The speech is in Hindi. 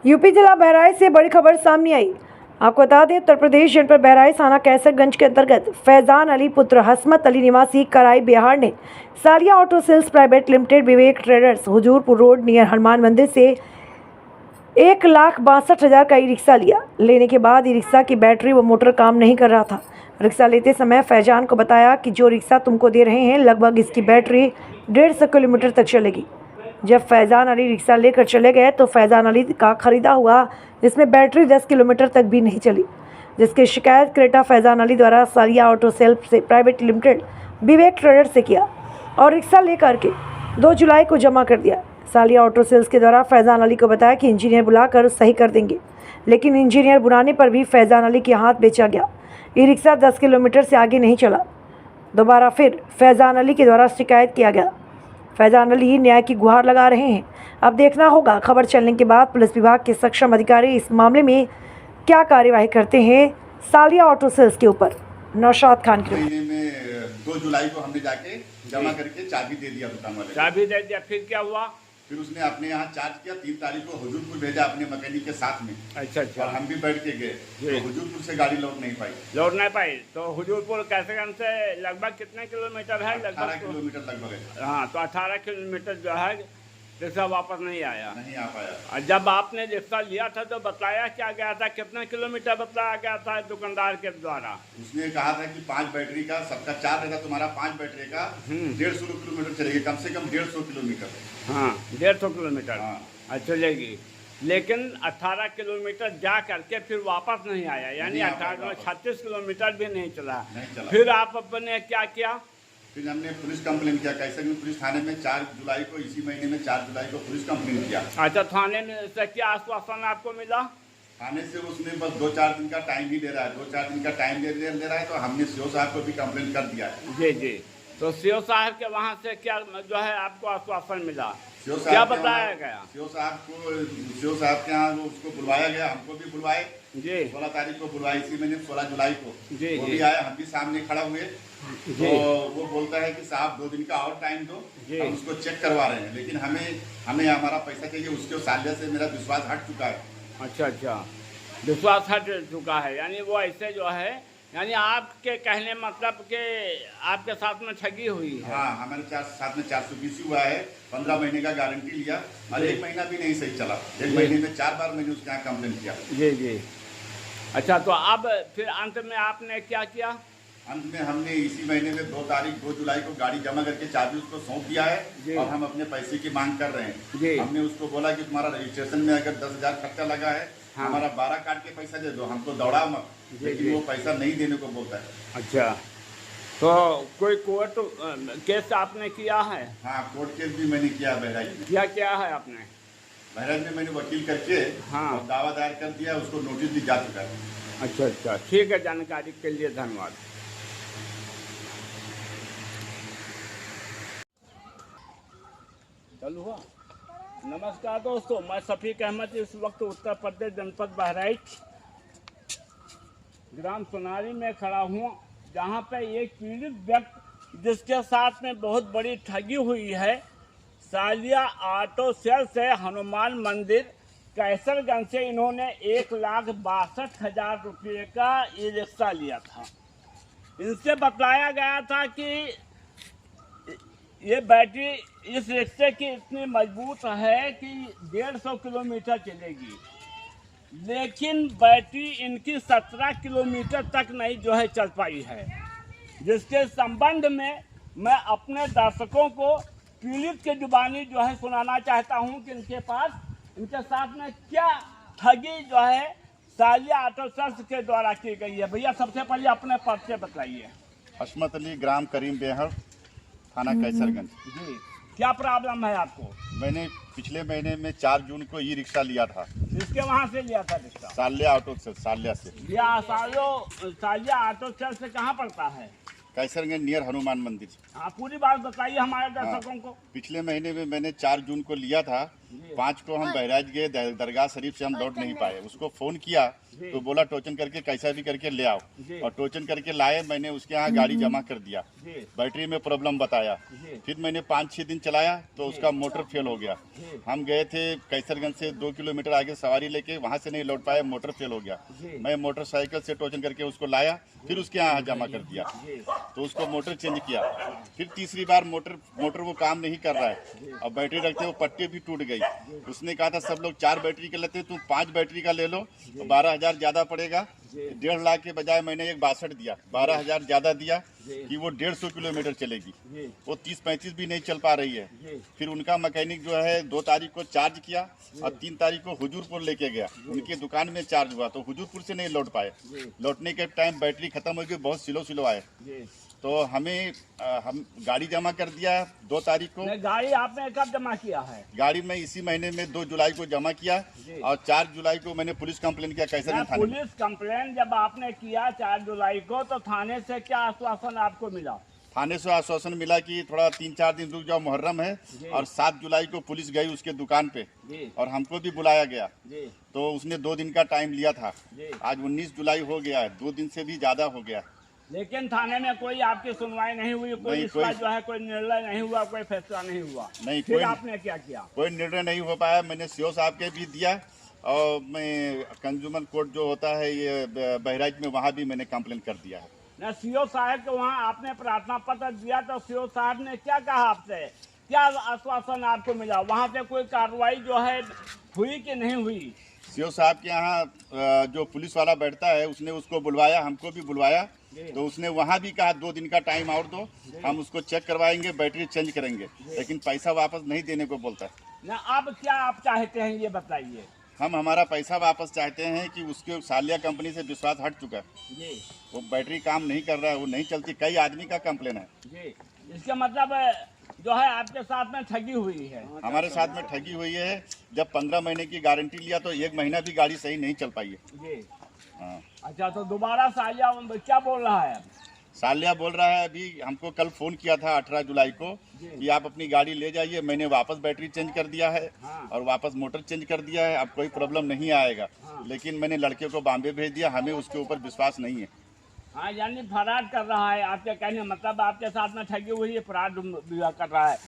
यूपी जिला बहराइच से बड़ी खबर सामने आई। आपको बता दें, उत्तर प्रदेश जनपद बहराइच थाना कैसरगंज के अंतर्गत फैजान अली पुत्र हसमत अली निवासी कराई बिहार ने Saliya auto sales private limited Vivek traders Hujurpur road near Hanuman मंदिर से 1,62,000 का ई रिक्शा लिया। लेने के बाद ई रिक्शा की बैटरी व मोटर काम नहीं कर रहा था। रिक्शा लेते समय फैजान को बताया कि जो रिक्शा तुमको दे रहे हैं लगभग इसकी बैटरी 150 किलोमीटर तक चलेगी। जब फैजान अली रिक्शा लेकर चले गए तो फैजान अली का खरीदा हुआ जिसमें बैटरी 10 किलोमीटर तक भी नहीं चली, जिसकी शिकायत क्रेटा फैजान अली द्वारा सालिया ऑटो सेल्स से प्राइवेट लिमिटेड विवेक ट्रेडर्स से किया और रिक्शा लेकर के 2 जुलाई को जमा कर दिया। सालिया ऑटो सेल्स के द्वारा फैजान अली को बताया कि इंजीनियर बुलाकर सही कर देंगे, लेकिन इंजीनियर बुलाने पर भी फैजान अली के हाथ बेचा गया। ई रिक्शा 10 किलोमीटर से आगे नहीं चला। दोबारा फिर फैजान अली के द्वारा शिकायत किया गया। फैजान अली न्याय की गुहार लगा रहे हैं। अब देखना होगा खबर चलने के बाद पुलिस विभाग के सक्षम अधिकारी इस मामले में क्या कार्यवाही करते हैं। सालिया ऑटो सेल्स के ऊपर नौशाद खान की महीने में 2 जुलाई को हमने जाके जमा करके चाबी दे दिया दुकान वाले। चाबी दे दिया, फिर क्या हुआ? फिर उसने अपने यहाँ चार्ज किया। 3 तारीख को हुजूरपुर भेजा अपने मैकेनिक के साथ में। अच्छा। और हम भी बैठ के गए तो हुजूरपुर से गाड़ी लौट नहीं पाई। तो हुजूरपुर कैसरगंज से लगभग कितने किलोमीटर है? 18 किलोमीटर लगभग है। हाँ, तो 18 किलोमीटर जो है रिक्शा वापस नहीं आ पाया। और जब आपने रिक्शा लिया था तो बताया क्या गया था, कितना किलोमीटर बताया गया था दुकानदार के द्वारा? उसने कहा था कि 5 बैटरी का, सबका 4 रहेगा, तुम्हारा 5 बैटरी का 150 किलोमीटर चलेगी, कम से कम 150 किलोमीटर। हाँ, 150 किलोमीटर चलेगी, लेकिन 18 किलोमीटर जा करके फिर वापस नहीं आया, यानी 36 किलोमीटर भी नहीं चला। फिर आप अपने क्या किया? फिर हमने पुलिस कंप्लेन किया कैसरगंज पुलिस थाने में। 4 जुलाई को, इसी महीने में 4 जुलाई को पुलिस कंप्लेन किया। अच्छा, थाने में से क्या आश्वासन आपको मिला? थाने से उसने बस 2-4 दिन का टाइम ही दे रहा है। 2-4 दिन का टाइम दे रहा है। तो हमने सीओ साहब को भी कंप्लेन कर दिया है। जी। तो सीओ साहब के वहाँ से क्या जो है आपको आश्वासन मिला, क्या बताया गया? सीओ साहब के यहाँ उसको बुलवाया गया, हमको भी बुलवाए जी। 16 तारीख को बुलवाए, इसी महीने 16 जुलाई को जी, वो भी आया, हम भी सामने खड़ा हुए। तो वो बोलता है कि साहब 2 दिन का और टाइम दो, हम उसको चेक करवा रहे हैं, लेकिन हमें हमारा पैसा चाहिए। उसके सालिया से मेरा विश्वास हट चुका है। अच्छा, विश्वास हट चुका है, यानी वो ऐसे जो है, यानी आपके कहने मतलब के आपके साथ में ठगी हुई है। हाँ, हमारे साथ में 420 हुआ है। 15 महीने का गारंटी लिया और 1 महीना भी नहीं सही चला। 1 महीने में 4 बार मैंने उसके यहाँ कंप्लेन किया। जी। अच्छा, तो अब फिर अंत में आपने क्या किया? अंत में हमने इसी महीने में 2 जुलाई को गाड़ी जमा करके चाबी उसको सौंप दिया है और हम अपने पैसे की मांग कर रहे हैं। हमने उसको बोला कि तुम्हारा रजिस्ट्रेशन में अगर 10,000 खर्चा लगा है, हमारा 12 काट के पैसा दे दो, हमको दौड़ा मत। लेकिन वो पैसा नहीं देने को बोलता है। अच्छा, तो कोई कोर्ट केस आपने किया है? हाँ, कोर्ट केस भी मैंने किया बहराइच में। क्या है आपने? बहराइच में मैंने वकील करके और दावा दायर कर दिया, उसको नोटिस भी जा चुका है। अच्छा, ठीक है, जानकारी के लिए धन्यवाद। चालू हुआ। नमस्कार दोस्तों, मैं शफीक अहमद इस वक्त उत्तर प्रदेश जनपद बहराइच ग्राम सोनारी में खड़ा हूँ, जहाँ पे एक पीड़ित व्यक्ति जिसके साथ में बहुत बड़ी ठगी हुई है, सालिया ऑटो सेल से हनुमान मंदिर कैसरगंज से इन्होंने 1,62,000 रुपये का ई रिक्शा लिया था। इनसे बताया गया था कि ये बैटरी इस रिक्शे की इतनी मजबूत है कि 150 किलोमीटर चलेगी, लेकिन बैटरी इनकी 17 किलोमीटर तक नहीं जो है चल पाई है। जिसके संबंध में मैं अपने दर्शकों को पीड़ित के जुबानी जो है सुनाना चाहता हूं कि इनके साथ में क्या ठगी जो है सालिया ऑटो सेल्स के द्वारा की गई है। भैया, सबसे पहले अपने परिचय बताइए। हसमत अली, ग्राम करीम बेहर, थाना कैसरगंज। जी, क्या प्रॉब्लम है आपको? मैंने पिछले महीने में 4 जून को ई रिक्शा लिया था। इसके वहाँ से लिया था रिक्शा? सालिया ऑटो से। सालिया ऑटो सेल से कहाँ पड़ता है? कैसरगंज नियर हनुमान मंदिर। हाँ, पूरी बात बताइए हमारे दर्शकों को। पिछले महीने में मैंने 4 जून को लिया था 5 को हम बहराइच गए, दरगाह शरीफ से हम लौट नहीं पाए। उसको फोन किया तो बोला टोचन करके कैसा भी करके ले आओ, और टोचन करके लाए। मैंने उसके यहाँ गाड़ी जमा कर दिया, बैटरी में प्रॉब्लम बताया। फिर मैंने 5-6 दिन चलाया तो उसका मोटर फेल हो गया। हम गए थे कैसरगंज से 2 किलोमीटर आगे सवारी लेके, वहाँ से नहीं लौट पाए, मोटर फेल हो गया। मैं मोटरसाइकिल से टोचन करके उसको लाया, फिर उसके यहाँ जमा कर दिया, तो उसको मोटर चेंज किया। फिर तीसरी बार मोटर वो काम नहीं कर रहा है, और बैटरी रखते वो पट्टी भी टूट गई। उसने कहा था सब लोग 4 बैटरी का लेते, तुम 5 बैटरी का ले लो तो 12,000 ज्यादा पड़ेगा। 1.5 लाख के बजाय मैंने एक 62 दिया, 12,000 ज्यादा दिया कि वो 150 किलोमीटर चलेगी। वो 30-35 भी नहीं चल पा रही है। फिर उनका मैकेनिक जो है 2 तारीख को चार्ज किया और 3 तारीख को हुजूरपुर लेके गया। उनकी दुकान में चार्ज हुआ तो हुजूरपुर से नहीं लौट पाए। लौटने के टाइम बैटरी खत्म हो गई, बहुत स्लो आए। तो हम गाड़ी जमा कर दिया 2 तारीख को। गाड़ी आपने कब जमा किया है? गाड़ी में इसी महीने में 2 जुलाई को जमा किया, और 4 जुलाई को मैंने पुलिस कंप्लेन किया कैसरगंज थाने में। पुलिस कंप्लेन जब आपने किया 4 जुलाई को, तो थाने से क्या आश्वासन आपको मिला? थाने से आश्वासन मिला कि थोड़ा 3-4 दिन रुक जाओ, मुहर्रम है। और 7 जुलाई को पुलिस गई उसके दुकान पे, और हमको भी बुलाया गया। तो उसने 2 दिन का टाइम लिया था। आज 19 जुलाई हो गया है, 2 दिन से भी ज्यादा हो गया। लेकिन थाने में कोई आपकी सुनवाई नहीं हुई, कोई इसका जो है कोई निर्णय नहीं हुआ, कोई फैसला नहीं हुआ। नहीं, फिर आपने क्या किया? कोई निर्णय नहीं हो पाया। मैंने सीओ साहब के भी दिया, और मैं कंज्यूमर कोर्ट जो होता है ये बहराइच में, वहाँ भी मैंने कंप्लेन कर दिया है। न सीओ साहब को वहाँ आपने प्रार्थना पत्र दिया, तो सीओ साहब ने क्या कहा आपसे? क्या आश्वासन आपको मिला? वहाँ से कोई कार्रवाई जो है हुई कि नहीं हुई? सीओ साहब के यहाँ जो पुलिस वाला बैठता है उसने उसको बुलवाया, हमको भी बुलवाया। तो उसने वहाँ भी कहा 2 दिन का टाइम और दो, हम उसको चेक करवाएंगे, बैटरी चेंज करेंगे, लेकिन पैसा वापस नहीं देने को बोलता है। ना अब क्या आप चाहते हैं ये बताइए? हम हमारा पैसा वापस चाहते हैं कि उसके सालिया कंपनी से विश्वास हट चुका है। वो बैटरी काम नहीं कर रहा है, वो नहीं चलती। कई आदमी का कंप्लेन है। इसका मतलब जो है आपके साथ में ठगी हुई है? हमारे साथ में ठगी हुई है। जब 15 महीने की गारंटी लिया तो 1 महीना भी गाड़ी सही नहीं चल पाई है। हाँ। अच्छा, तो दोबारा सालिया क्या बोल रहा है? सालिया बोल रहा है, अभी हमको कल फोन किया था 18 जुलाई को कि आप अपनी गाड़ी ले जाइए। मैंने वापस बैटरी चेंज कर दिया है, और वापस मोटर चेंज कर दिया है, अब कोई प्रॉब्लम नहीं आएगा। लेकिन मैंने लड़के को बॉम्बे भेज दिया, हमें उसके ऊपर विश्वास नहीं है। हाँ, यानी फरार कर रहा है। आपके कहने मतलब आपके साथ में ठगी हुई है, फरार कर रहा है।